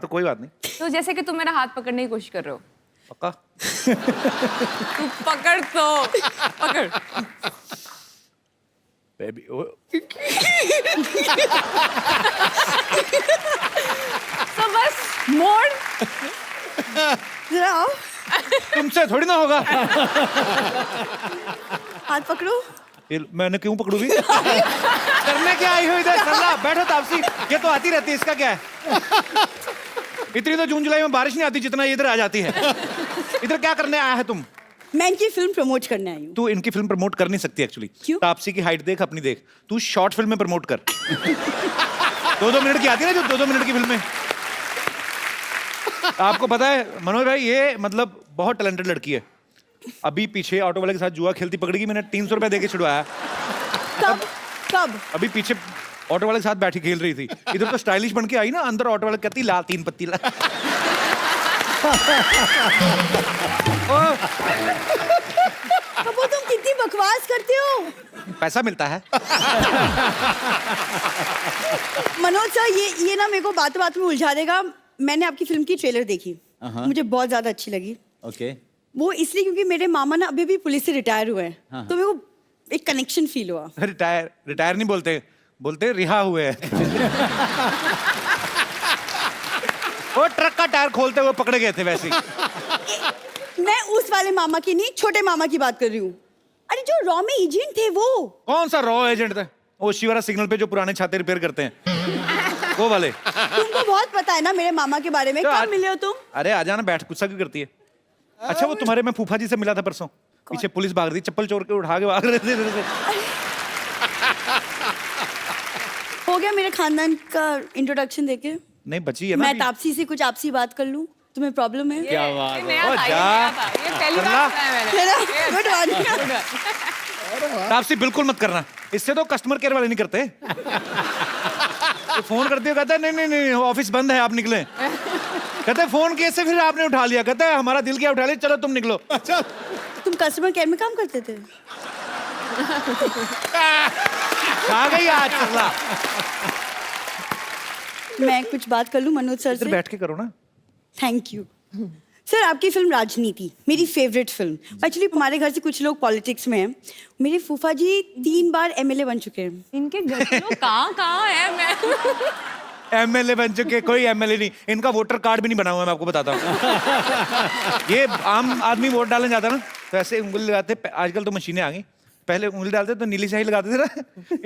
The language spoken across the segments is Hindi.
तो कोई बात नहीं। तो जैसे कि तुम मेरा हाथ पकड़ने की कोशिश कर रहे हो। पक्का? तू पकड़ तो पकड़। बेबी तो बस मोड़। जरा आओ, तुमसे थोड़ी ना होगा। हाथ पकड़ो। ये मैंने क्यों पकड़ू भी? करने क्या आई हो इधर? सल्ला बैठो तापसी, ये तो आती रहती है, इसका क्या है? इतनी तो जून जुलाई में बारिश नहीं आती जितना ये इधर आ जाती है। इधर क्या करने आया है तुम? मैं इनकी फिल्म प्रमोट करने आई हूँ। तू इनकी फिल्म प्रमोट कर नहीं सकती एक्चुअली। क्यों? तापसी की हाइट देख, अपनी देख। तू शॉर्ट फिल्म में प्रमोट कर। 2-2 मिनट की आती है ना, जो 2-2 मिनट की फिल्में। आपको पता है मनोज भाई, ये मतलब बहुत टैलेंटेड लड़की है। अभी पीछे ऑटो वाले के साथ जुआ खेलती पकड़ गई, मैंने 300 रुपया देके छुड़वाया। कब कब? अभी पीछे ऑटो वाले के साथ बैठी खेल रही थी। इधर तो स्टाइलिश बन के आई ना, अंदर ऑटो वाले कहती ला 3 पत्ती ला। वो तुम कितनी बकवास करते हो। पैसा मिलता है। मनोज सर, ये ना मेरे को बातों बात में उलझा देगा। मैंने आपकी फिल्म की ट्रेलर देखी, मुझे बहुत ज्यादा अच्छी लगी। ओके। वो इसलिए क्योंकि मेरे मामा ना अभी भी पुलिस से रिटायर हुए हैं, तो मेरे को एक कनेक्शन फील हुआ। रिटायर नहीं बोलते, बोलते रिहा हुए हैं। वो ट्रक का टायर खोलते हुए पकड़े गए थे वैसे ही। मैं उस वाले मामा की नहीं, छोटे मामा की बात कर रही हूँ। अरे जो रॉ में एजेंट थे वो। कौन सा रॉ एजेंट था? वो शिवरा सिग्नल पे जो पुराने छाते रिपेयर करते हैं, वो वाले। तुमको बहुत पता है ना मेरे मामा के बारे में। तो कब मिले हो तुम? अरे आ जाना, बैठ, गुस्सा क्यों करती है? अच्छा, वो तुम्हारे मैं फूफा जी से मिला था परसों। पीछे पुलिस भाग रही, चप्पल चोर के उठा के भाग रहे थे इधर से। हो गया मेरे खानदान का इंट्रोडक्शन देके? नहीं बची है ना मैं अभी। तापसी से कुछ आपसी बात कर लूं? तुम्हें प्रॉब्लम है? क्या बात ये है। नया ओ, था, ये जा। नया था। ये पहली बार सुना है मैंने। मेरा गुड मॉर्निंग। तापसी बिल्कुल मत करना, इससे तो कस्टमर केयर वाले नहीं करते। तो फोन करती हो, कहता है नहीं नहीं नहीं ऑफिस बंद है, आप निकले। कहते हैं फोन कैसे फिर आपने उठा लिया? कहता है हमारा दिल क्या उठा लिया, चलो तुम निकलो। अच्छा, तुम कस्टमर केयर में काम करते थे? आ गई आज चला। मैं कुछ बात कर लूं मनोज सर इधर से? बैठ के करो ना। Thank you sir. आपकी फिल्म राजनीति मेरी फेवरेट फिल्म। एक्चुअली हमारे घर से कुछ लोग पॉलिटिक्स में हैं। मेरे फूफा जी 3 बार एमएलए बन चुके हैं। इनके घर के लोग कहाँ है? मैं एमएलए बन चुके? कोई एमएलए नहीं, इनका वोटर कार्ड भी नहीं बना हुआ है, मैं आपको बताता हूँ। ये आम आदमी वोट डालने जाता ना, तो ऐसे उंगली लगाते। आजकल तो मशीनें आ गई, पहले उंगली डालते तो नीली स्याही लगाते थे ना।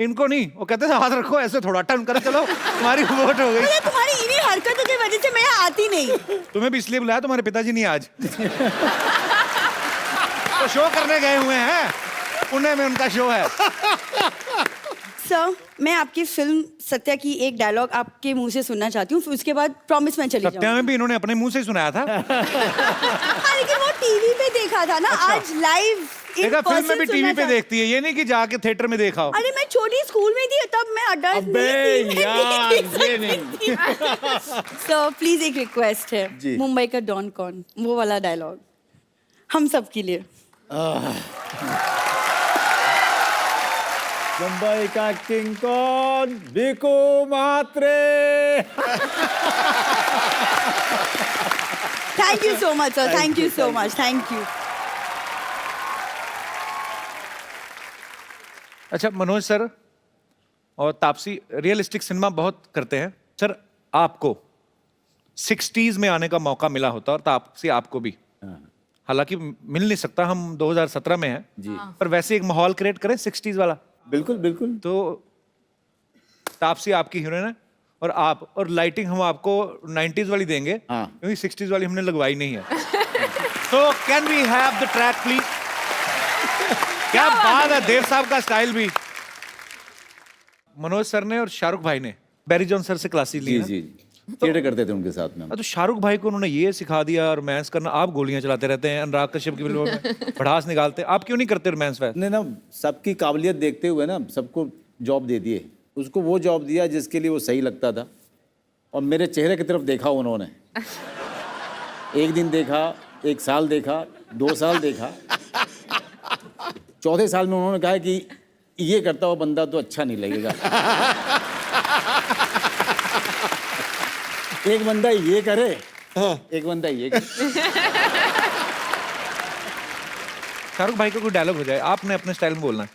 इनको नहीं, वो कहते थे हाथ रखो ऐसे, थोड़ा टर्न करो, चलो तुम्हारी वोट हो गई। अरे तुम्हारी इन्हीं हरकतों की वजह से मैं यहाँ आती नहीं। तुम्हें भी इसलिए बुलाया, तुम्हारे पिताजी नहीं आज। तो शो करने गए हुए हैं, पुणे में उनका शो है। सर, मैं आपकी फिल्म सत्या की एक डायलॉग आपके मुंह से सुनना चाहती हूँ, फिर उसके बाद प्रॉमिस मैं चली सत्या जाऊँ। में भी इन्होंने अपने मुंह से ही सुनाया था। लेकिन वो टीवी पे देखा था ना। अच्छा। आज लाइव देखा, फिल्म में भी टीवी पे देखती है, ये नहीं कि जाके थिएटर में देखा हो। अरे मैं छोटी स्कूल में थी तब, मैं अडल्ट अबे नहीं थी। यार, ये नहीं। सर प्लीज एक रिक्वेस्ट है, जी। मुंबई का डॉन कौन, वो वाला डायलॉग हम सब के लिए। मुंबई का किंग कौन? Bhiku Mhatre. Thank you so much sir, thank you so much, thank you. अच्छा मनोज सर और तापसी रियलिस्टिक सिनेमा बहुत करते हैं सर। आपको 60s में आने का मौका मिला होता, और तापसी आपको भी, हालांकि मिल नहीं सकता, हम 2017 में हैं जी। पर वैसे एक माहौल क्रिएट करें 60s वाला। बिल्कुल बिल्कुल। तो तापसी आपकी हीरोइन है, और आप, और लाइटिंग हम आपको 90s वाली देंगे, हाँ। क्योंकि 60s वाली हमने लगवाई नहीं है। तो can we have the track please? क्या बात है, देव साहब का स्टाइल भी। मनोज सर ने और शाहरुख भाई ने बैरी जॉन सर से क्लासेस ली जी है। जी, थिएटर करते थे उनके साथ में। तो शाहरुख भाई को उन्होंने ये सिखा दिया रोमांस करना, आप गोलियां चलाते रहते हैं अनुराग कश्यप की फिल्मों में, भड़ास निकालते, आप क्यों नहीं करते रोमांस वैसे? ने ना सबकी काबिलियत देखते हुए ना सबको जॉब दे दिए। उसको वो जॉब दिया जिसके लिए वो सही लगता था, और मेरे चेहरे की तरफ देखा उन्होंने। एक दिन देखा, 1 साल देखा, 2 साल देखा, चौथे साल में उन्होंने कहा कि ये करता हुआ बंदा तो अच्छा नहीं लगेगा। एक बंदा ये करे, एक बंदा ये करे। शाहरुख भाई का कोई डायलॉग हो जाए, आपने अपने स्टाइल में बोलना है।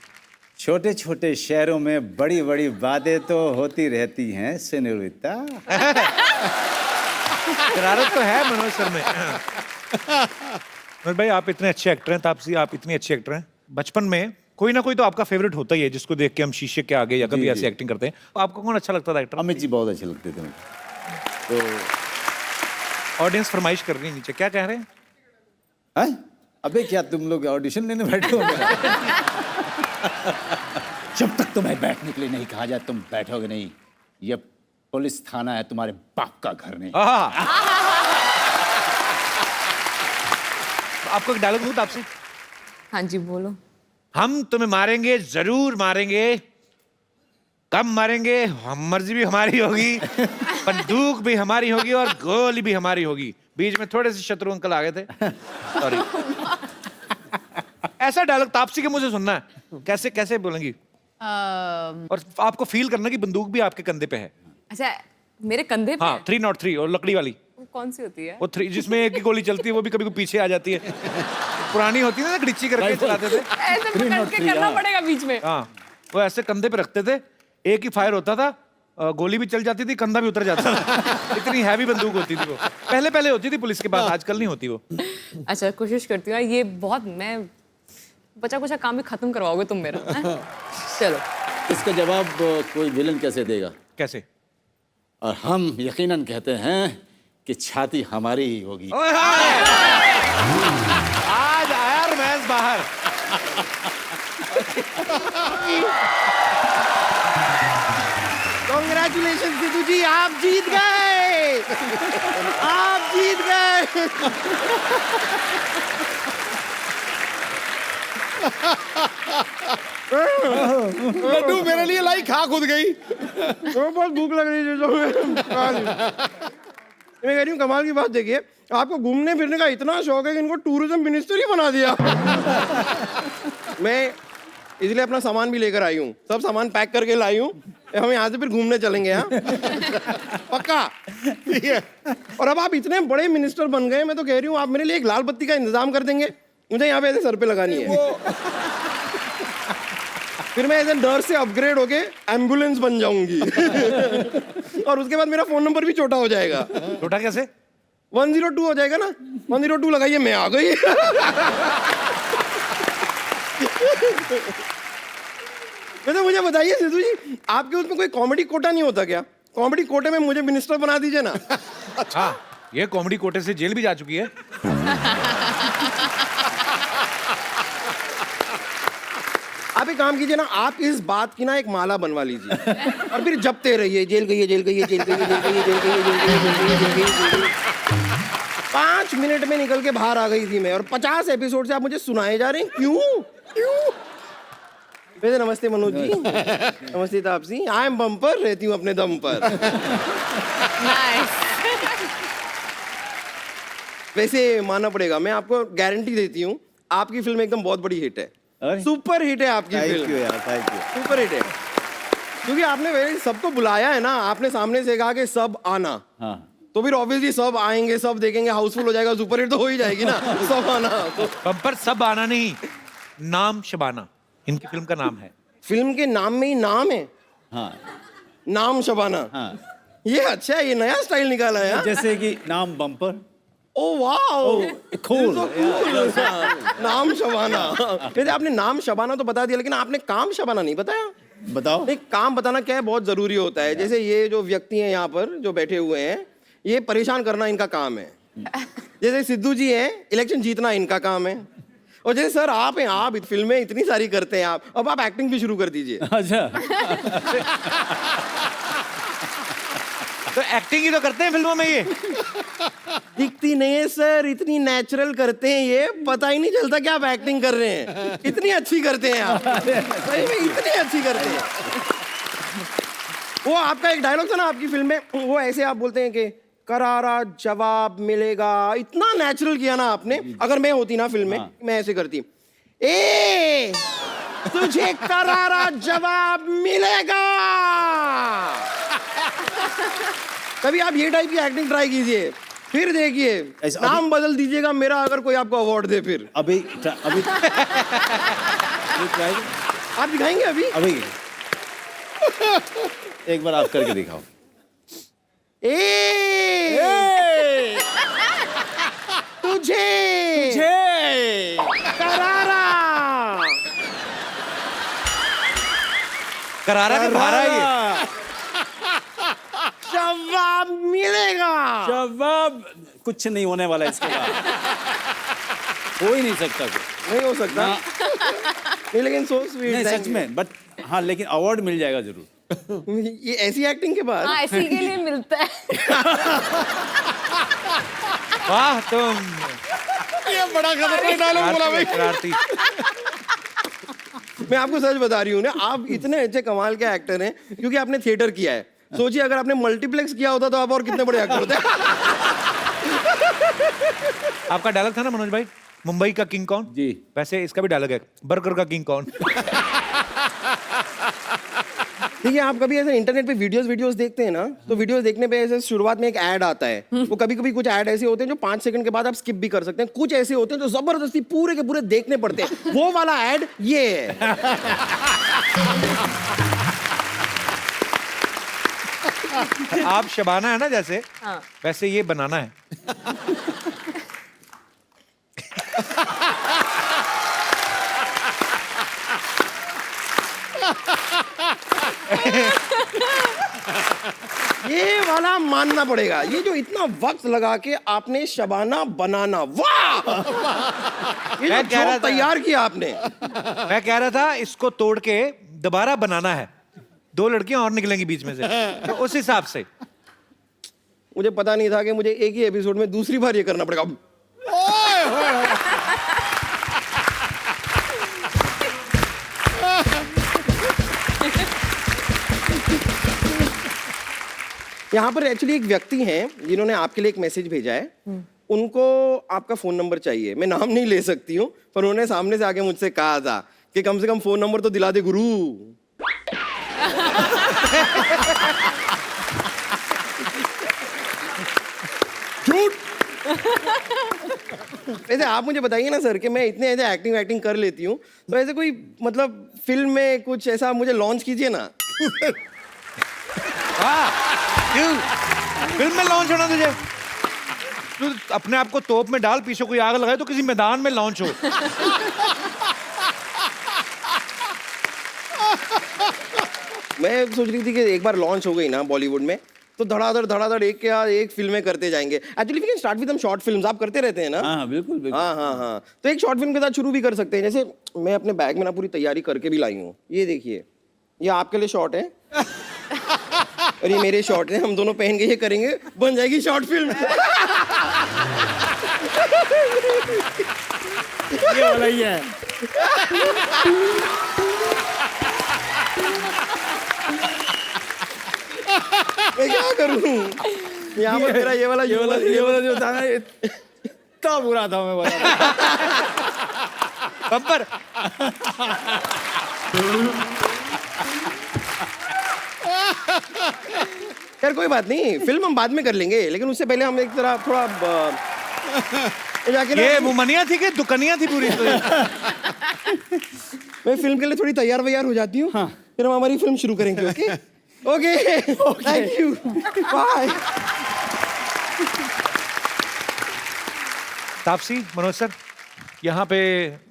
छोटे छोटे शहरों में बड़ी बड़ी बातें तो होती रहती हैं सेनोरिटा। शरारत तो है मनोज सर में। मनोज भाई, आप इतने अच्छे एक्टर हैं, तापसी आप इतनी अच्छी एक्टर हैं। बचपन में कोई ना कोई तो आपका फेवरेट होता ही है, जिसको देख के हम शीशे के आगे या कभी ऐसी एक्टिंग करते हैं। आपको कौन अच्छा लगता था एक्टर? अमित जी बहुत अच्छे लगते थे मुझे। तो ऑडियंस फरमाइश कर रही है नीचे, क्या कह रहे हैं? हैं? अबे क्या तुम लोग ऑडिशन लेने बैठे हो? जब तक तुम्हें बैठने के लिए नहीं कहा जाए तुम बैठोगे नहीं। ये पुलिस थाना है, तुम्हारे बाप का घर नहीं। आपको एक डायलॉग दूं आपसे? हाँ जी बोलो। हम तुम्हें मारेंगे, जरूर मारेंगे, कम मारेंगे, हम मर्जी भी हमारी होगी, बंदूक भी हमारी होगी और गोली भी हमारी होगी। बीच में थोड़े से शत्रु अंकल आ गए थे, सॉरी। ऐसा डायलॉग तापसी के मुंह से सुनना है। कैसे कैसे बोलेंगी? और आपको फील करना कि बंदूक भी आपके कंधे पे है। अच्छा, मेरे कंधे पे? हाँ, 303 और लकड़ी वाली। वो कौन सी होती है? वो 3 जिसमें एक ही गोली चलती है, वो भी कभी कभी पीछे आ जाती है। पुरानी होती है ना, डिच्ची करके चलाते थे। ऐसे पकड़ के करना पड़ेगा बीच में। हाँ, वो ऐसे कंधे पे रखते थे, एक ही फायर होता था, गोली भी चल जाती थी, कंधा भी उतर जाता था। इतनी हैवी बंदूक होती थी वो। पहले पहले होती थी पुलिस के पास, आजकल नहीं होती वो। अच्छा, कोशिश करती हूँ। ये बहुत मैं बचा कुचा काम भी खत्म करवाओगे तुम मेरा। हैं? चलो। इसका जवाब कोई विलन कैसे देगा? कैसे? और हम यकीनन कहते हैं कि छाती हमारी ही होगी। ओए हाय! आज आया रमेश बाहर। कांग्रेचुलेशन सिद्धू जी, आप जीत गए। आप जीत गए। लड्डू मेरे लिए लाई खा खुद गई। तो बहुत भूख लग रही है। मैं कह रही हूँ, कमाल की बात देखिए, आपको घूमने फिरने का इतना शौक है कि इनको टूरिज्म मिनिस्टर ही बना दिया। मैं इसलिए अपना सामान भी लेकर आई हूँ, सब सामान पैक करके लाई हूँ। हम यहाँ से फिर घूमने चलेंगे। यहाँ पक्का। ठीक है। और अब आप इतने बड़े मिनिस्टर बन गए, मैं तो कह रही हूँ आप मेरे लिए एक लाल बत्ती का इंतजाम कर देंगे। मुझे यहाँ पे ऐसे सर पे लगानी है, फिर मैं ऐसे नर्स से अपग्रेड होके एम्बुलेंस बन जाऊंगी। और उसके बाद मेरा फोन नंबर भी छोटा हो जाएगा। छोटा कैसे? 102 हो जाएगा ना। 102 लगाइए, मैं आ गई। वैसे मुझे बताइए सिद्धू जी, आपके उसमें कोई कॉमेडी कोटा नहीं होता क्या? कॉमेडी कोटे में मुझे मिनिस्टर बना दीजिए ना। हाँ, ये कॉमेडी कोटे से जेल भी जा चुकी है। आप एक काम कीजिए ना, आप इस बात की ना एक माला बनवा लीजिए और फिर जपते रहिए, जेल गई है, जेल गई है, जेल गई है, जेल गई है, जेल गई है, जेल गई है, जेल गई है, जेल गई है, जेल गई है। 5 मिनट में निकल के बाहर आ गई थी मैं, और 50 एपिसोड से आप मुझे सुनाए जा रहे हैं। क्यों क्यों? वैसे नमस्ते मनोज जी। नमस्ते तापसी। आई एम बम्पर, रहती हूँ अपने दम पर। नाइस। वैसे मानना पड़ेगा, मैं आपको गारंटी देती हूँ आपकी फिल्म एकदम बहुत बड़ी हिट है। अरे? सुपर हिट है आपकी थैंक फिल्म। यू यार, थैंक यू। सुपर हिट है, क्योंकि आपने वैसे सबको बुलाया है ना। आपने सामने से कहा कि सब आना, हाँ, तो फिर ऑब्वियसली सब आएंगे, सब देखेंगे, हाउसफुल हो जाएगा, सुपर हिट तो हो ही जाएगी ना। सब आना तो बम्पर सब आना नहीं, नाम शबाना इनकी फिल्म का नाम है। फिल्म के नाम में ही नाम है। हाँ, नाम शबाना। हाँ। ये अच्छा है, ये नया स्टाइल निकाला है। हाँ? जैसे कि नाम बम्पर। Oh wow, cool. नाम शबाना। वैसे आपने नाम शबाना तो बता दिया, लेकिन आपने काम शबाना नहीं बताया। बताओ। नहीं, काम बताना क्या है, बहुत जरूरी होता है। जैसे ये जो व्यक्ति हैं यहाँ पर जो बैठे हुए हैं, ये परेशान करना इनका काम है। जैसे सिद्धू जी हैं, इलेक्शन जीतना इनका काम है। और जैसे सर आप हैं, आप फिल्में इतनी सारी करते हैं, अब आप एक्टिंग भी शुरू कर दीजिए। अच्छा। तो एक्टिंग ही तो करते हैं फिल्मों में ये। दिखती नहीं है सर, इतनी नेचुरल करते हैं, ये पता ही नहीं चलता कि आप एक्टिंग कर रहे हैं। इतनी अच्छी करते हैं आप, सही में इतनी अच्छी करते हैं। वो आपका एक डायलॉग था ना आपकी फिल्म में, वो ऐसे आप बोलते हैं कि करारा जवाब मिलेगा। इतना नेचुरल किया ना आपने। अगर मैं होती ना फिल्म में, मैं ऐसे करती, ए तुझे करारा जवाब मिलेगा। कभी आप ये टाइप की एक्टिंग ट्राई कीजिए, फिर देखिए ऐसा- नाम बदल दीजिएगा मेरा, अगर कोई आपको अवार्ड दे फिर। अभी अभी ट्राई आप दिखाएंगे अभी? अभी एक बार आप करके दिखाओ। ए तुझे करारा करारा के भारा ये। जवाब मिलेगा। जवाब कुछ नहीं होने वाला इसके बाद, हो ही नहीं सकता कुछ। नहीं हो सकता। नहीं लेकिन सो स्वीट। नहीं सच में, बट हाँ, लेकिन अवार्ड मिल जाएगा जरूर। ये ऐसी एक्टिंग के बाद हाँ, इसी के लिए मिलता है। वाह तुम ये बड़ा खतरनाक डायलॉग बोला भाई। शरारती। मैं आपको सच बता रही हूँ ना, आप इतने अच्छे कमाल के एक्टर हैं क्योंकि आपने थिएटर किया है। सोचिए अगर आपने मल्टीप्लेक्स किया होता तो आप और कितने बड़े एक्टर होते। आपका डायलॉग था ना मनोज भाई, मुंबई का किंग कौन? जी। वैसे इसका भी डायलॉग है, बर्गर का किंग कौन? देखिए आप कभी ऐसे इंटरनेट पे वीडियोस देखते हैं ना, तो वीडियोस देखने पे ऐसे शुरुआत में एक ऐड आता है। वो कभी कभी कुछ ऐड ऐसे होते हैं जो 5 सेकंड के बाद आप स्किप भी कर सकते हैं, कुछ ऐसे होते हैं जो जबरदस्ती पूरे के पूरे देखने पड़ते हैं। वो वाला ऐड ये है। आप शबाना है ना जैसे, हाँ। वैसे ये बनाना है। ये वाला मानना पड़ेगा। ये जो इतना वक्त लगा के आपने शबाना बनाना, वाह! ये जो मैं कह रहा job था- तैयार किया आपने। मैं कह रहा था इसको तोड़ के दोबारा बनाना है, 2 लड़कियां और निकलेंगी बीच में से, तो उस हिसाब से। मुझे पता नहीं था कि मुझे एक ही एपिसोड में दूसरी बार ये करना पड़ेगा। यहाँ पर एक्चुअली एक व्यक्ति हैं जिन्होंने आपके लिए एक मैसेज भेजा है। उनको आपका फोन नंबर चाहिए। मैं नाम नहीं ले सकती हूँ, पर उन्होंने सामने से आके मुझसे कहा था कि कम से कम फोन नंबर तो दिला दे गुरु। झूठ। वैसे आप मुझे बताइए ना सर कि मैं इतने ऐसे एक्टिंग कर लेती हूँ, तो ऐसे कोई मतलब फिल्म में कुछ ऐसा मुझे लॉन्च कीजिए ना। क्यों? फिल्म में लॉन्च होना तुझे? तू अपने आप को तोप में डाल, पीछे कोई आग लगाए तो किसी मैदान में लॉन्च हो। मैं सोच रही थी कि एक बार लॉन्च हो गई ना बॉलीवुड में, तो धड़ाधड़ एक के बाद एक फिल्में करते जाएंगे। Actually we can start with short films. आप करते रहते हैं ना? हाँ बिल्कुल बिल्कुल। हाँ। तो एक शॉर्ट फिल्म के साथ शुरू भी कर सकते हैं। जैसे मैं अपने बैग में ना पूरी तैयारी करके भी लाई हूँ। ये देखिए, ये आपके लिए शॉर्ट है और ये मेरे शॉर्ट है। हम दोनों पहन के ये करेंगे, बन जाएगी शॉर्ट फिल्म। ये वाला ही है। मैं क्या करूँ? यहाँ पर मेरा ये वाला जो था ना, इतना बुरा था, मैं बता रहा हूँ। बब्बर। यार कोई बात नहीं, फिल्म हम बाद में कर लेंगे, लेकिन उससे पहले हम एक तरह थोड़ा जाके ना, ये मुमनिया थी कि दुकनिया थी पूरी? मैं फिल्म के लिए थोड़ी तैयार वैयार हो जाती हूँ। फिर हम हमारी फिल्म शुरू करेंगे। Okay okay, thank you, bye. Taapsee, Manoj sir, यहाँ पे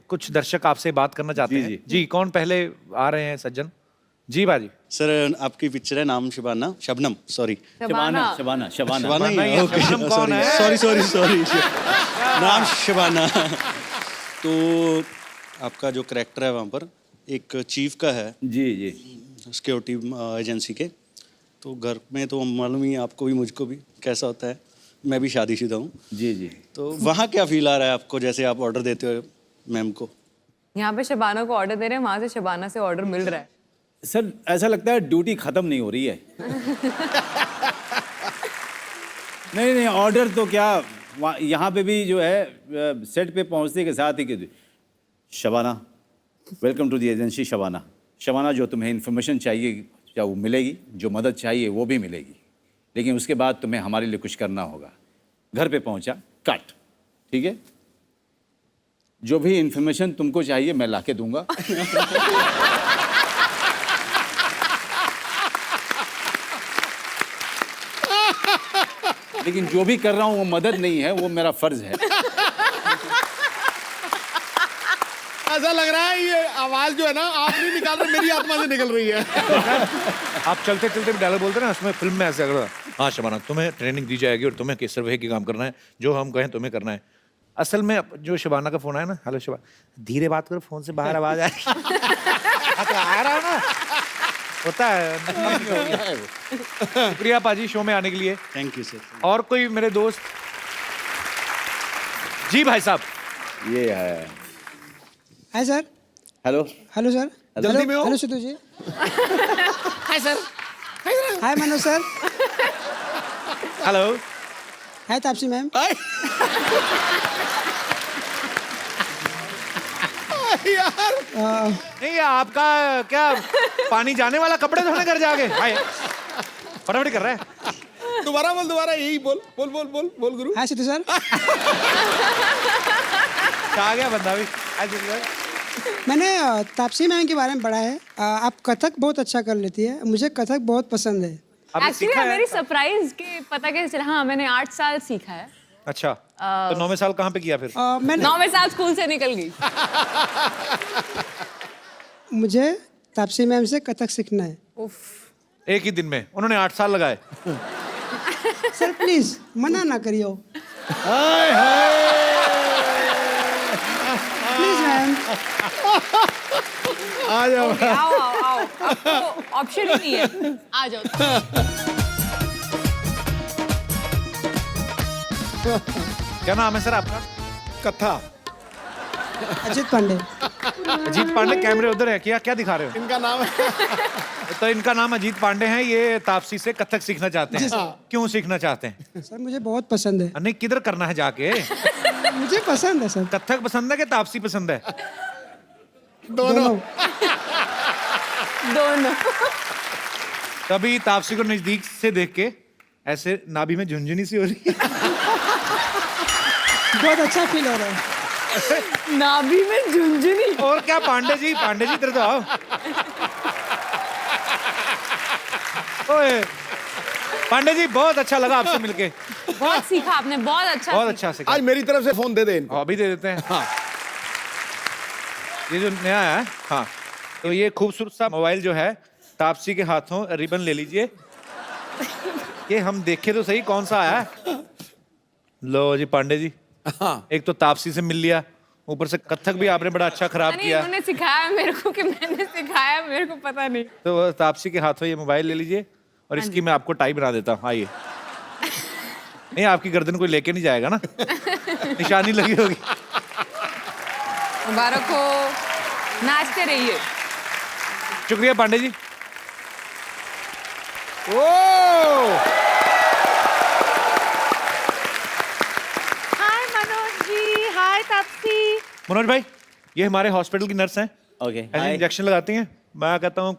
कुछ दर्शक आपसे बात करना चाहते हैं। जी, कौन पहले आ रहे हैं सज्जन? जी बाजी। सर आपकी पिक्चर है नाम शबाना, शबनम, सॉरी शबाना। शबाना शबाना शबाना ही नहीं, है, ये ओके, शबनम कौन सॉरी, है? सॉरी नाम शबाना। तो आपका जो करैक्टर है वहाँ पर एक चीफ का है, जी जी। सिक्योरिटी एजेंसी के। तो घर में तो मालूम ही है आपको भी मुझको भी कैसा होता है। मैं भी शादीशुदा हूँ। जी जी। तो वहाँ क्या फील आ रहा है आपको, जैसे आप ऑर्डर देते हो मैम को? यहाँ पे शबाना को ऑर्डर दे रहे हैं, वहां से शबाना से ऑर्डर मिल रहा है। सर ऐसा लगता है ड्यूटी खत्म नहीं हो रही है। नहीं ऑर्डर तो क्या, यहाँ पे भी जो है सेट पे पहुँचने के साथ ही कि Shabana, welcome to the agency Shabana. Shabana, जो तुम्हें इन्फॉर्मेशन चाहिए क्या वो मिलेगी, जो मदद चाहिए वो भी मिलेगी। लेकिन उसके बाद तुम्हें हमारे लिए कुछ करना होगा। घर पे पहुंचा, कट। ठीक है, जो भी इंफॉर्मेशन तुमको चाहिए मैं लाके दूंगा। लेकिन जो भी कर रहा हूं वो मदद नहीं है, वो मेरा फर्ज है। ऐसा लग रहा है ये आवाज जो है ना आप नहीं निकाल रहे, मेरी आत्मा से निकल रही है। आप चलते चलते भी डायलॉग बोलते हैं ना, उसमें फिल्म में ऐसे अगर हाँ शबाना तुम्हें ट्रेनिंग दी जाएगी और तुम्हें केसर वही की काम करना है, जो हम कहें तुम्हें करना है। असल में जो शबाना का फोन आया ना, हेलो शबाना, धीरे बात करो, फोन से बाहर आवाज आ रही हाँ, तो आ रहा है ना, होता है। शुक्रिया पाजी शो में आने के लिए। Thank you sir. और कोई मेरे दोस्त? जी भाई साहब। ये है। Hi sir. Hello. Hello sir. जल्दी में हो। Hello Sidhu ji. Hi sir. Hi Manoj sir. Hello. Hi Taapsee ma'am. यार नहीं आपका क्या पानी जाने वाला, कपड़े धोने घर जाके हाय फटाफट कर रहा है। दोबारा बोल, दोबारा यही बोल बोल बोल बोल बोल गुरु। हाय सिद्धू सर। आ गया बंदा भी। हाय सिद्धू सर। मैंने तापसी मैम के बारे में पढ़ा है, आप कथक बहुत अच्छा कर लेती है, मुझे कथक बहुत पसंद है। आपने एक्चुअली सीखा है? मेरी सरप्राइज के पता कैसे चला? हाँ, मैंने 8 साल सीखा है। अच्छा तो 9वें साल कहाँ पे किया फिर? मैंने 9वें साल स्कूल से निकल गई। मुझे तापसी मैम से कथक सीखना है। उफ। एक ही दिन में उन्होंने 8 साल लगाए। सर प्लीज मना ना करियो। Please ma'am. आ जाओ। आओ आओ आओ, आपको ऑप्शन ही नहीं है, आ जाओ। क्या नाम है सर आपका? कथा। अजित पांडे। अजीत पांडे। कैमरे उधर है, क्या क्या दिखा रहे हो? इनका नाम है। तो इनका नाम अजीत पांडे है, ये तापसी से कथक सीखना चाहते हैं। क्यों सीखना चाहते हैं? सर मुझे बहुत पसंद है। नहीं किधर करना है जाके? मुझे पसंद है सर। कथक पसंद है कि तापसी पसंद है? दोनों। दोनों। तभी तापसी को नजदीक से देख के ऐसे नाभि में झुंझुनी सी हो रही है। बहुत अच्छा फील हो रहा है। नाभि में झुंझुनी। और क्या पांडे जी इधर तो आओ। ओए पांडे जी बहुत अच्छा लगा आपसे मिलके। बहुत सीखा आपने, बहुत अच्छा बहुत सीखा। अच्छा सीखा। आज मेरी तरफ से फोन दे दे इनको। अभी दे देते हैं। हाँ। ये जो नया है, हाँ, तो ये खूबसूरत सा मोबाइल जो है तापसी के हाथों, रिबन ले लीजिए। ये हम देखे तो सही कौन सा आया है। लो जी पांडे जी, हाँ। एक तो तापसी से मिल लिया, ऊपर से कथक भी आपने बड़ा अच्छा खराब नहीं, किया। उन्होंने सिखाया मेरे को कि मैंने सिखाया, मेरे को पता नहीं। तो तापसी के हाथों ये मोबाइल ले लीजिए और इसकी मैं आपको टाई बना देता हूँ। आइए। नहीं आपकी गर्दन कोई लेके नहीं जाएगा ना, निशानी लगी होगी। मुबारक हो, नाचते रहिए। शुक्रिया पांडे जी। ओ हाय मनोज जी। हाय तापसी। मनोज भाई, ये हमारे हॉस्पिटल की नर्स हैं। ओके। ऐसे इंजेक्शन लगाती हैं। मैं कहता हूँ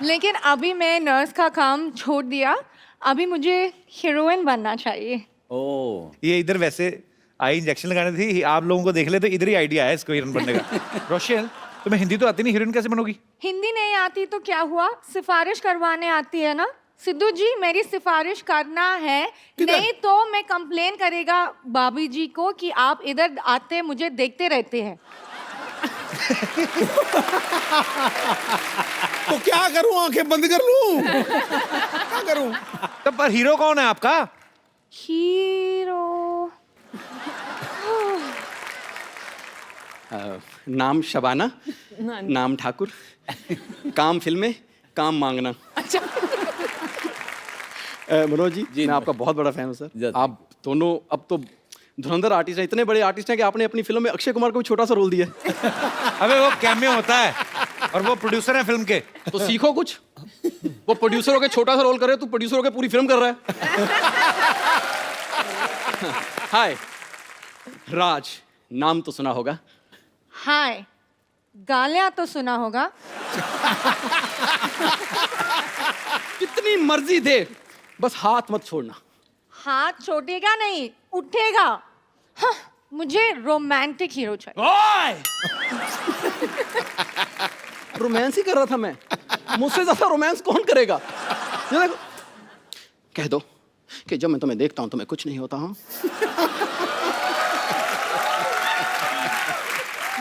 लेकिन अभी मैं नर्स का काम छोड़ दिया, अभी मुझे हीरोइन बनना चाहिए। ओ ये इधर वैसे आई इंजेक्शन लगाने थी, आप लोगों को देख ले तो इधर ही आइडिया है इसको हीरोइन बनने का। रोशेल तुम्हें हिंदी तो आती नहीं, हीरोइन कैसे बनोगी? हिंदी नहीं आती तो क्या हुआ, सिफारिश करवाने आती है ना। सिद्धू जी मेरी सिफारिश करना है, नहीं तो मैं कंप्लेन करेगा भाभी जी को कि आप इधर आते मुझे देखते रहते हैं। तो क्या करूं, आंखें बंद कर लूं? क्या करूं? तो पर हीरो कौन है आपका? हीरो नाम शबाना, नाम ठाकुर, काम फिल्में, काम मांगना। अच्छा। मनोज जी मैं आपका बहुत बड़ा फैन हूँ सर। आप दोनों अब तो धुरंधर आर्टिस्ट हैं, इतने बड़े आर्टिस्ट हैं कि आपने अपनी फिल्म में अक्षय कुमार को भी छोटा सा रोल दिया है। अबे वो कैमियो होता है और वो प्रोड्यूसर है फिल्म के। तो सीखो कुछ। वो प्रोड्यूसर होके छोटा सा रोल कर रहे हो, तू प्रोड्यूसर होके पूरी फिल्म कर रहा है। हाय राज, नाम तो सुना होगा। हाय, गालियां तो सुना होगा। कितनी मर्जी दे, बस हाथ मत छोड़ना। हाथ छोड़ेगा नहीं, उठेगा। हाँ, मुझे रोमांटिक हीरो चाहिए। ओए! रोमांस ही कर रहा था मैं, मुझसे ज्यादा रोमांस कौन करेगा? ये देखो, कह दो कि जब मैं तुम्हें देखता हूं तो मैं कुछ नहीं होता हूं।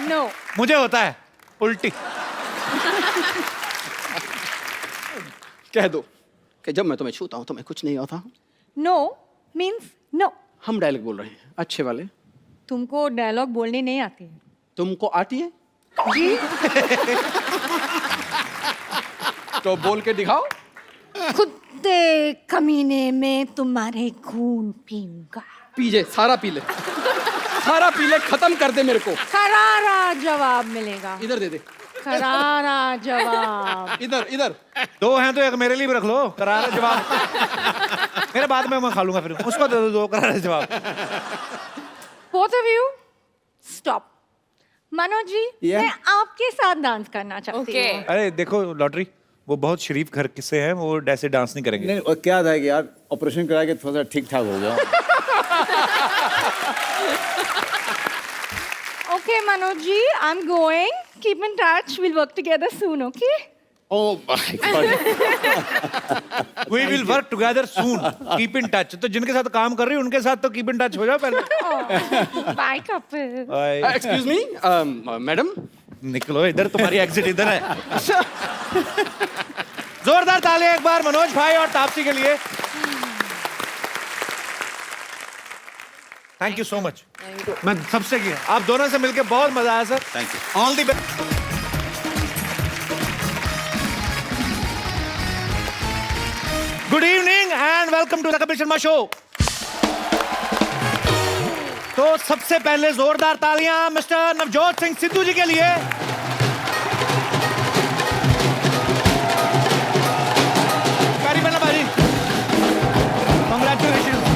नो। मुझे होता है उल्टी। कह दो कि जब मैं तुम्हें छूता हूं तो मैं कुछ नहीं होता हूं। No means no. हम डायलॉग बोल रहे हैं अच्छे वाले। तुमको डायलॉग बोलने नहीं आती है? तुमको आती है जी। तो बोल के दिखाओ। कुत्ते कमीने में तुम्हारे खून पीऊंगा। पीजे, सारा पी ले, सारा पी ले, खत्म कर दे मेरे को। करारा जवाब मिलेगा। इधर दे दे, करारा जवाब। इधर इधर। दो हैं तो एक मेरे लिए भी रख लो, करारा जवाब। मेरे बाद में मैं खा लूंगा, फिर उसको दे दो दो करारा जवाब। Both of you, stop. Manoj ji, Yeah. मैं आपके साथ डांस करना चाहती Okay. हूँ। अरे देखो लॉटरी, वो बहुत शरीफ घर से हैं, वो ऐसे डांस नहीं करेंगे। नहीं, और क्या था कि यार ऑपरेशन करा के थोड़ा सा ठीक ठाक हो गया। Okay, Manoj ji, I'm going. Keep in touch. We'll work together soon, okay? Oh my God. We will work together soon. Keep in touch. तो जिनके साथ काम कर रही हो उनके साथ तो keep in touch हो जाओ पहले। Oh, bye, couple. Bye. Excuse me madam. निकलो इधर, तुम्हारी एग्जिट इधर है। जोरदार तालियां एक बार मनोज भाई और तापसी के लिए। Thank you so much. मैं सबसे किया, आप दोनों से मिलकर बहुत मजा आया sir. Thank you. All the best. Good evening and welcome to the Kapil Sharma show. तो सबसे पहले जोरदार तालियां मिस्टर नवजोत सिंह सिद्धू जी के लिए। पैरी बना भाजी, कांग्रेचुलेशन।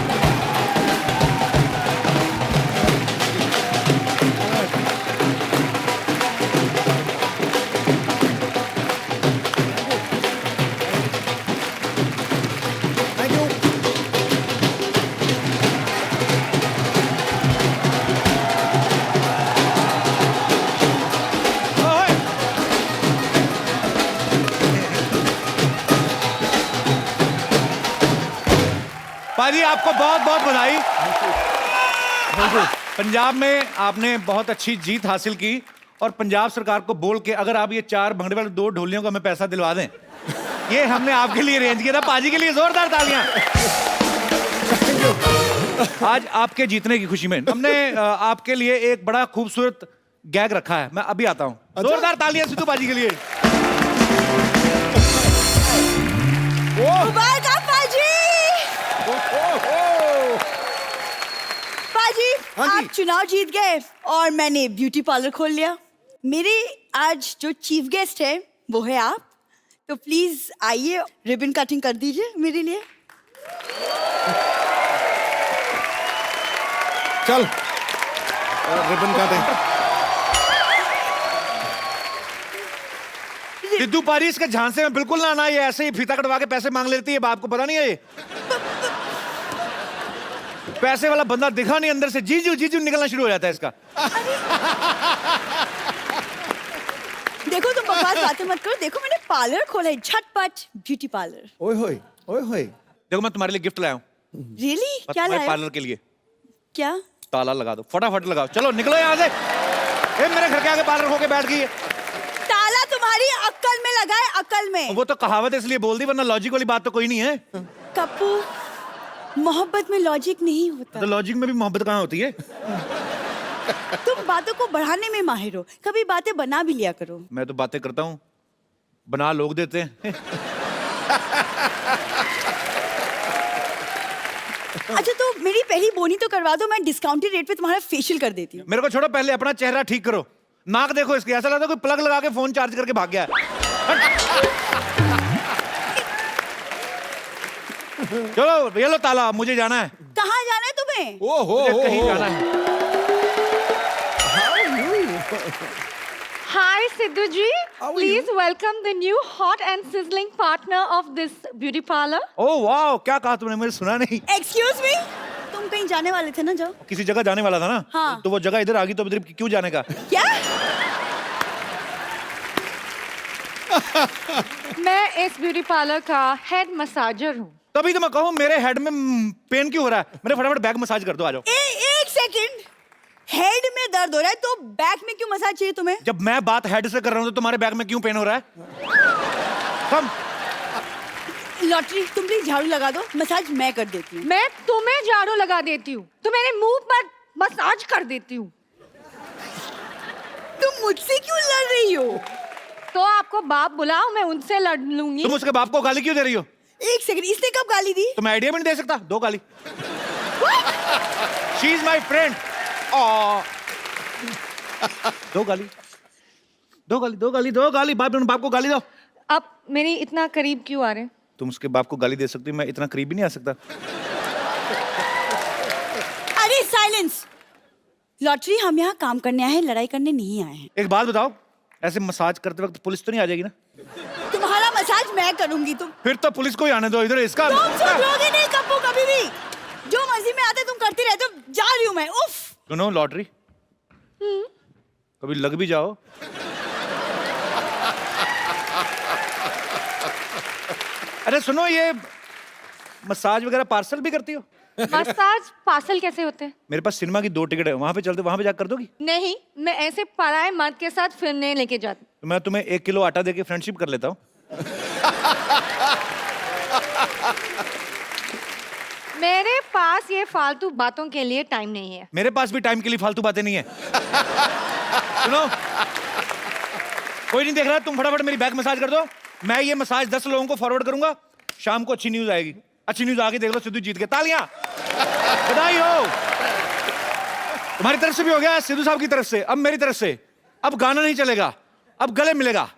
पाजी आपको बहुत बहुत बधाई। पंजाब में आपने बहुत अच्छी जीत हासिल की और पंजाब सरकार को बोल के अगर आप ये 4 भंगड़े वाले 2 ढोलियों का हमें पैसा दिलवा दें, ये हमने आपके लिए अरेंज किया था। पाजी के लिए जोरदार तालियां। आज आपके जीतने की खुशी में हमने आपके लिए एक बड़ा खूबसूरत गैग रखा है। मैं अभी आता हूं। जोरदार तालियां सिद्धू पाजी के लिए। मुबारक पाजी। पाजी, आप चुनाव जीत गए और मैंने ब्यूटी पार्लर खोल लिया। मेरे आज जो चीफ गेस्ट है वो है आप, तो प्लीज आइए रिबन कटिंग कर दीजिए मेरे लिए। चल रिबन काटे। सिद्धू पाजी, इसके झांसे में बिल्कुल ना आना, ये ऐसे ही फीता कटवा के पैसे मांग लेती है। बाप को पता नहीं है ये पैसे वाला बंदा दिखा नहीं, अंदर से जीजू जीजू निकलना शुरू हो जाता है इसका। देखो तुम बकवास बातें मत करो, देखो मैंने पार्लर खोला है, झटपट ब्यूटी पार्लर। ओए होए, ओए होए। देखो मैं तुम्हारे लिए गिफ्ट लाया हूँ। रियली? क्या तुम्हारे लाया? पार्लर के लिए क्या? ताला लगा दो, फटाफट लगाओ। चलो निकलो यहाँ से। मेरे घर के आगे पार्लर खोके बैठ गई है। ताला तुम्हारी अक्ल में लगा है, अक्ल में। वो तो कहावत इसलिए बोल दी, वरना लॉजिक वाली बात तो कोई नहीं है। कप्पू, मोहब्बत में लॉजिक नहीं होता। तो लॉजिक में भी मोहब्बत कहाँ होती है? तुम बातों को बढ़ाने में माहिर हो, कभी बातें बना भी लिया करो। मैं तो बातें करता हूँ, बना लोग देते हैं। अच्छा तो मेरी पहली बोनी तो करवा दो, मैं डिस्काउंटेड रेट पे तुम्हारा फेशियल कर देती हूँ। मेरे को छोड़ो, पहले अपना चेहरा ठीक करो। नाक देखो इसकी, ऐसा लगता है कोई प्लग लगा के फोन चार्ज करके भाग गया है। चलो ये लो ताला, मुझे जाना है। कहाँ जाना है तुम्हें? ओ हो मुझे कहीं जाना है। Hi, Sidhu ji. Please welcome the new hot and sizzling partner of this beauty parlor. ओह वाह, क्या कहा तुमने, मुझे सुना नहीं। एक्सक्यूज मी, तुम कहीं जाने वाले थे ना जो? किसी जगह जाने वाला था ना। हाँ। तो वो जगह इधर आ गई तो इधर क्यों जाने का? क्या? मैं इस ब्यूटी पार्लर का हेड मसाजर हूँ। तभी तो मैं कहूँ मेरे हेड में पेन क्यों हो रहा है? मेरे फटाफट बैक मसाज कर दो, आ जाओ। एक सेकंड, हेड में दर्द हो रहा है तो बैक में क्यों मसाज चाहिए तुम्हें? जब मैं बात हेड से कर रहा हूँ तो तुम्हारे बैक में क्यों पेन हो रहा है? कम। लॉटरी, तुम प्लीज झाड़ू लगा दो, मसाज मैं कर देती हूँ। मैं तुम्हें झाड़ू लगा देती हूँ, तो मेरे मुंह पर मसाज कर देती हूँ। तुम मुझसे क्यों लड़ रही हो? तो आपको बाप बुलाओ, मैं उनसे लड़ लूंगी। तुम उसके बाप को गाली क्यों दे रही हो? एक सेकंड, इसने कब गाली दी? तो मैं आइडिया भी नहीं दे सकता। दो गाली। She is my friend. दो गाली, दो गाली, दो गाली, दो गाली। बाप को गाली दो। आप मेरी इतना करीब क्यों आ रहे हैं? तुम उसके बाप को गाली दे सकती हो, मैं इतना करीब भी नहीं आ सकता। अरे साइलेंस! लॉटरी, हम यहाँ काम करने आए हैं, लड़ाई करने नहीं आए हैं। एक बात बताओ, ऐसे मसाज करते वक्त पुलिस तो नहीं आ जाएगी ना? तुम्हारा मसाज मैं करूंगी। तुम फिर तो पुलिस को ही आने दो इधर। इसका तुम सुधरोगे नहीं कप्पू कभी भी। जो मर्जी में आते तुम करती रहते हो। जा रही हूँ मैं। उफ। सुनो लॉटरी, कभी लग भी जाओ। अरे सुनो, ये मसाज वगैरह पार्सल भी करती हो? मसाज पार्सल कैसे होते हैं? मेरे पास सिनेमा की 2 टिकट है, वहां पे चलते, वहां पे जाकर कर दोगी? नहीं, मैं ऐसे पराए मर्द के साथ फिरने लेके जाती। तो मैं तुम्हें 1 किलो आटा देके फ्रेंडशिप कर लेता हूँ। मेरे पास ये फालतू बातों के लिए टाइम नहीं है। मेरे पास भी टाइम के लिए फालतू बातें नहीं है। सुनो, कोई नहीं देख रहा, तुम फटाफट मेरी बैक मसाज कर दो। मैं ये मसाज 10 लोगों को फॉरवर्ड करूंगा। शाम को अच्छी न्यूज आएगी। अच्छी न्यूज आगे देख लो, सिद्धू जीत गए। तालियां, बधाई हो। तुम्हारी तरफ से भी हो गया, सिद्धू साहब की तरफ से। अब मेरी तरफ से। अब गाना नहीं चलेगा, अब गले मिलेगा।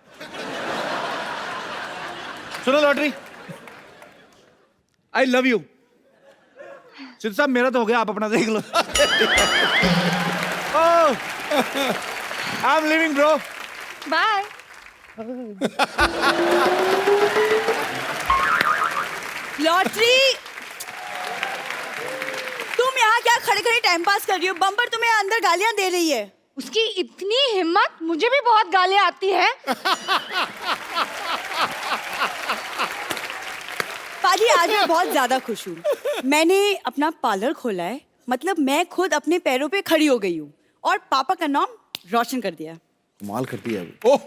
सुनो lottery, I love you. Sidhu साहब, मेरा तो हो गया, आप अपना देख लो। I am living bro. Bye. Lottery, तुम यहाँ क्या खड़े खड़े टाइम पास कर रही हो? बम्पर तुम्हें अंदर गालियां दे रही है। उसकी इतनी हिम्मत, मुझे भी बहुत गालियां आती है। पाजी, आज मैं बहुत ज्यादा खुश हूँ। मैंने अपना पार्लर खोला है, मतलब मैं खुद अपने पैरों पे खड़ी हो गई हूँ और पापा का नाम रोशन कर दिया। कमाल करती है अभी। ओह,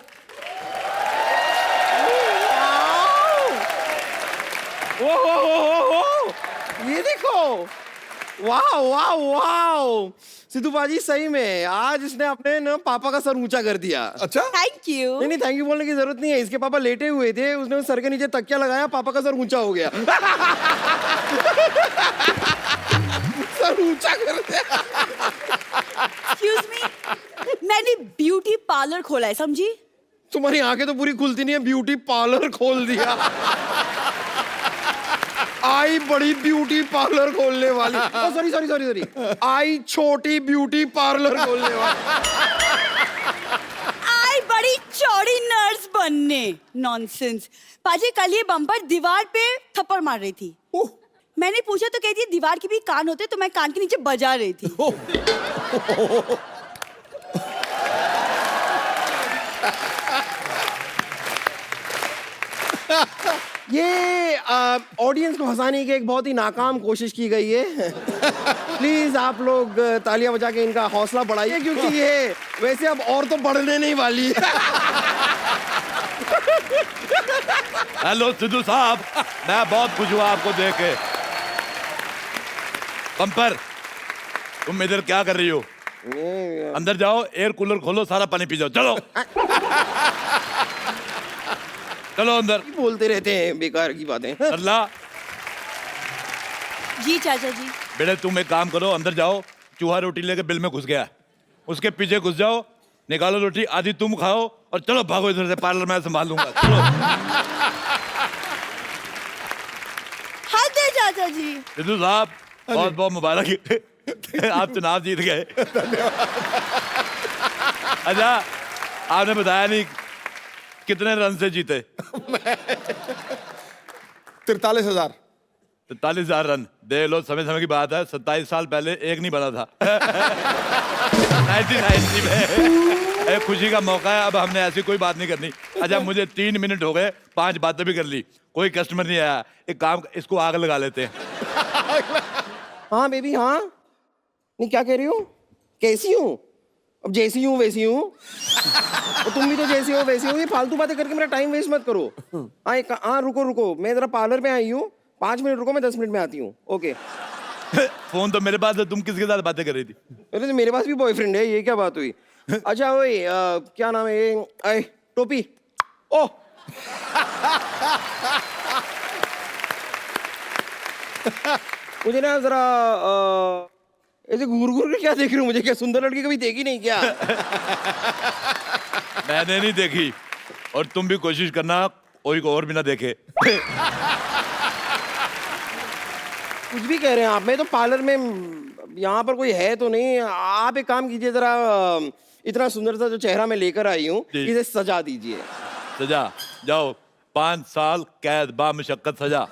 ओह, ये देखो, वाह वाह वाह। सिद्धू बाजी, सही में आज इसने अपने ना पापा का सर ऊंचा कर दिया। अच्छा, थैंक यू। नहीं, थैंक यू बोलने की जरूरत नहीं है। इसके पापा लेटे हुए थे, उसने सर के नीचे तकिया लगाया, पापा का सर ऊंचा हो गया। सर ऊंचा कर दिया। एक्सक्यूज मी, मैंने ब्यूटी पार्लर खोला है, समझी? तुम्हारी आंखें तो पूरी खुलती नहीं है, ब्यूटी पार्लर खोल दिया। आई बड़ी ब्यूटी पार्लर खोलने वाली। सॉरी सॉरी सॉरी सॉरी, आई छोटी ब्यूटी पार्लर खोलने वाली। आई बड़ी चौड़ी नर्स बनने। नॉनसेंस। पाजी, कल ये बम्पर दीवार पे थप्पड़ मार रही थी। मैंने पूछा तो कहती है दीवार के भी कान होते, तो मैं कान के नीचे बजा रही थी। ये ऑडियंस को हंसाने की एक बहुत ही नाकाम कोशिश की गई है। प्लीज आप लोग तालियां बजा के इनका हौसला बढ़ाइए, क्योंकि ये वैसे अब और तो बढ़ने नहीं वाली है। हेलो सिद्धू साहब, मैं बहुत खुश हुआ आपको देख के। बम्पर, तुम इधर क्या कर रही हो? अंदर जाओ, एयर कूलर खोलो, सारा पानी पी जाओ। चलो चलो अंदर। बोलते रहते हैं बेकार की बातें। अल्लाह। जी चाचा जी। बेटे तुम एक काम करो, अंदर जाओ, चूहा रोटी लेके बिल में घुस गया, उसके पीछे घुस जाओ, निकालो रोटी, आधी तुम खाओ और चलो भागो इधर से, पार्लर मैं संभाल लूंगा। चलो। हद है चाचा जी। सिद्धू साहब, बहुत बहुत मुबारक, आप चुनाव जीत गए। अच्छा, आपने बताया नहीं कितने रन से जीते? 43,000। 43,000 रन। देख लो, समय समय की बात है, 27 साल पहले एक नहीं बना था। 1990 में। एक खुशी का मौका है, अब हमने ऐसी कोई बात नहीं करनी। अच्छा, मुझे 3 मिनट हो गए, 5 बातें भी कर ली, कोई कस्टमर नहीं आया। एक काम, इसको आग लगा लेते हैं। हाँ बेबी, हाँ। नहीं, क्या कह रही हो? कैसी हूँ? अब जैसी हूँ वैसी हूँ। और तुम भी तो जैसी हो वैसी हो। ये फालतू बातें करके मेरा टाइम वेस्ट मत करो। हाँ, रुको, मैं जरा पार्लर में आई हूँ, 5 मिनट रुको, मैं 10 मिनट में आती हूँ। ओके। फोन तो मेरे पास है, तुम किसके साथ बातें कर रही थी? अरे तो मेरे पास भी बॉयफ्रेंड है, ये क्या बात हुई? अच्छा ओए, क्या नाम है ये? टोपी। ओह, मुझे ना जरा ऐसे घूर घूर के क्या देख रही हूँ? मुझे क्या सुंदर लड़की कभी देखी नहीं क्या? मैंने नहीं देखी, और तुम भी कोशिश करना कोई को और भी ना देखे। कुछ भी कह रहे हैं आप। मैं तो पार्लर में, यहाँ पर कोई है तो नहीं। आप एक काम कीजिए, जरा इतना सुंदर सा जो चेहरा मैं लेकर आई हूँ, जी। इसे सजा दीजिए। सजा? जाओ, 5 साल कैद बा मुशक्कत सजा।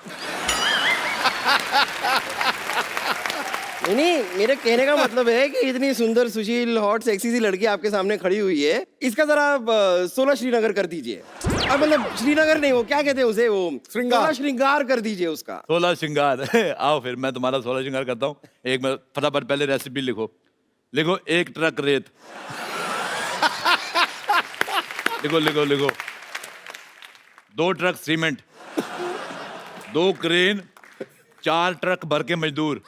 नहीं, मेरे कहने का मतलब है कि इतनी सुंदर, सुशील, हॉट, सेक्सी सी लड़की आपके सामने खड़ी हुई है, इसका जरा 16 श्रीनगर कर दीजिए। अब मतलब श्रीनगर नहीं, वो क्या कहते हैं उसे, वो श्रृंगार। श्रृंगार कर दीजिए उसका। 16 श्रृंगार। आओ फिर मैं तुम्हारा 16 श्रृंगार करता हूँ। एक मिनट, फटाफट पहले रेसिपी लिखो। 1 ट्रक रेत। लिखो। 2 ट्रक सीमेंट, 2 क्रेन, 4 ट्रक भर के मजदूर,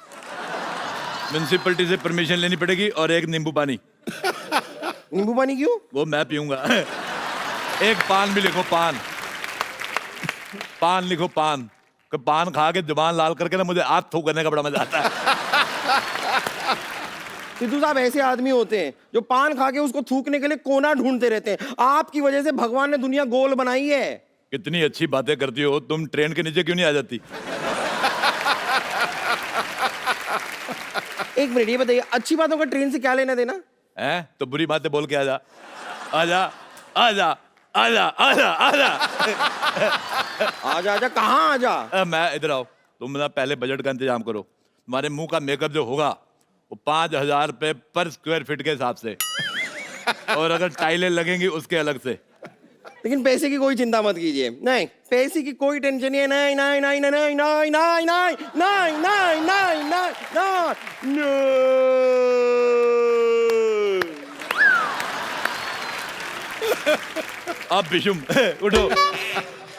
म्युनिसिपैलिटी से परमिशन लेनी पड़ेगी, और 1 नींबू पानी। नींबू पानी क्यों? वो मैं पीऊंगा। 1 पान भी लिखो, पान लिखो, पान। पान खा के जुबान लाल करके ना मुझे हाथ थूक करने का बड़ा मजा आता है। सिद्धू साहब ऐसे आदमी होते हैं जो पान खा के उसको थूकने के लिए कोना ढूंढते रहते हैं। आपकी वजह से भगवान ने दुनिया गोल बनाई है। कितनी अच्छी बातें करती हो तुम, ट्रेन के नीचे क्यों नहीं आ जाती? एक मिनट, ये बताइए, अच्छी बातों का ट्रेन से क्या लेना देना हैं? तो बुरी बातें बोल के आजा। आजा आजा आजा आजा आजा। आजा आजा, कहाँ आजा? मैं इधर आओ। तुम ना पहले बजट का इंतजाम करो। तुम्हारे मुंह का मेकअप जो होगा वो 5,000 रुपए पर स्क्वायर फीट के हिसाब से, और अगर टाइलें लगेंगी उसके अलग से। लेकिन पैसे की कोई चिंता मत कीजिए। नहीं, पैसे की कोई टेंशन नहीं है। नहीं नहीं नहीं नहीं नहीं नहीं नहीं नहीं नहीं नहीं नहीं नहीं नहीं। अब बिशुम उठो।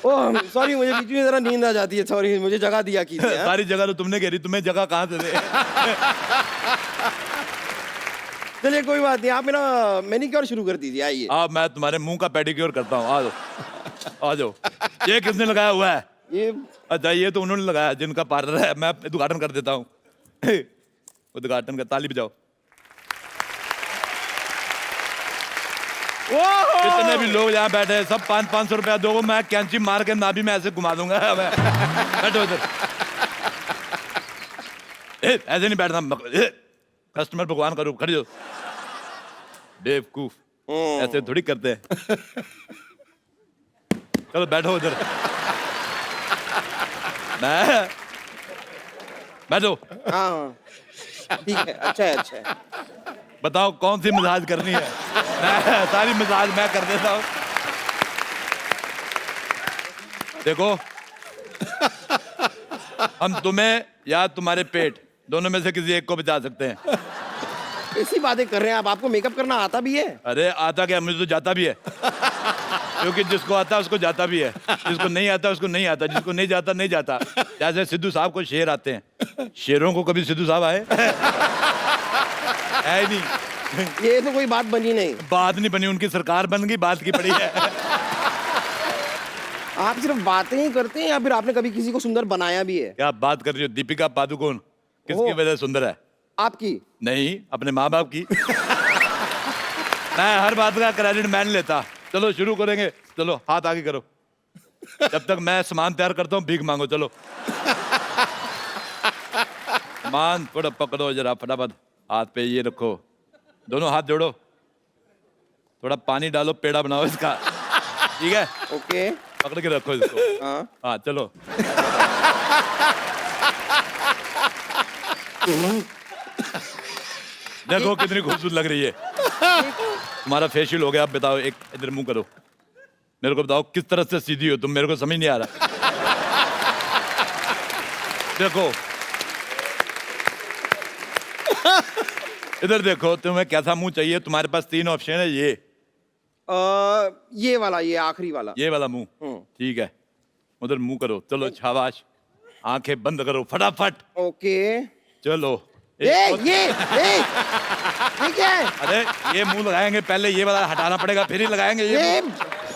ओह सॉरी, मुझे बीच में जरा नींद आ जाती है। सॉरी, मुझे जगह दिया कीजिए। हाँ? सारी जगह तो तुमने घेरी, तुम्हें जगह कहाँ से दे? चलिए कोई बात नहीं, आप मेरा मैनिक्योर शुरू कर दीजिए। आइए। अब मैं तुम्हारे मुंह का पेडिक्योर करता हूँ। आ जाओ। ये किसने लगाया हुआ है? ये अच्छा, ये तो उन्होंने लगाया जिनका पार्लर है। मैं उद्घाटन कर देता हूँ। उद्घाटन का ताली बजाओ। जितने भी लोग यहाँ बैठे हैं सब 500-500 रुपया दो, मैं कैंची मार के नाभि में ऐसे घुमा दूंगा। बैठो इधर। ऐसे नहीं बैठना, कस्टमर भगवान का रूप। खड़ी हो बेवकूफ, ऐसे थोड़ी करते हैं। चलो बैठो इधर। बैठो। हाँ ठीक है, अच्छा है, अच्छा है। बताओ कौन सी मसाज करनी है? मैं सारी मसाज मैं कर देता हूँ। देखो, हम तुम्हें या तुम्हारे पेट दोनों में से किसी एक को बचा सकते हैं। ऐसी बातें कर रहे हैं आप? आपको मेकअप करना आता भी है? अरे आता क्या, मुझे तो जाता भी है। क्योंकि जिसको आता है उसको जाता भी है, जिसको नहीं आता उसको नहीं आता, जिसको नहीं जाता नहीं जाता। जैसे सिद्धू साहब को शेर आते हैं, शेरों को कभी सिद्धू साहब आए? है नहीं। ये तो कोई बात बनी नहीं। बात नहीं बनी, उनकी सरकार बन गई, बात की पड़ी है। आप सिर्फ बातें ही करते हैं या फिर आपने कभी किसी को सुंदर बनाया भी है? क्या बात कर रही हो? दीपिका पादुकोण किसकी वजह से सुंदर है? आपकी नहीं, अपने माँ बाप की। मैं हर बात का क्रेडिट मैं नहीं लेता। चलो शुरू करेंगे। चलो हाथ आगे करो। जब तक मैं सामान तैयार करता हूँ भीख मांगो। चलो सामान थोड़ा पकड़ो जरा फटाफट। हाथ पे ये रखो, दोनों हाथ जोड़ो। थोड़ा पानी डालो, पेड़ा बनाओ इसका, ठीक है? ओके पकड़ के रखो इसको। हाँ हाँ चलो। देखो कितनी खूबसूरत लग रही है। तुम्हारा फेशियल हो गया, अब बताओ, एक इधर मुंह करो, मेरे को बताओ किस तरह से सीधी हो तुम, मेरे को समझ नहीं आ रहा। देखो इधर देखो, तुम्हें कैसा मुंह चाहिए? तुम्हारे पास 3 ऑप्शन है, ये वाला, ये आखिरी वाला। ये वाला मुंह, ठीक है, उधर मुंह करो। चलो शाबाश, आंखें बंद करो फटाफट। ओके चलो। ये क्या है? अरे ये मुंह लगाएंगे, पहले ये वाला हटाना पड़ेगा, फिर ही लगाएंगे ये ये मुंह।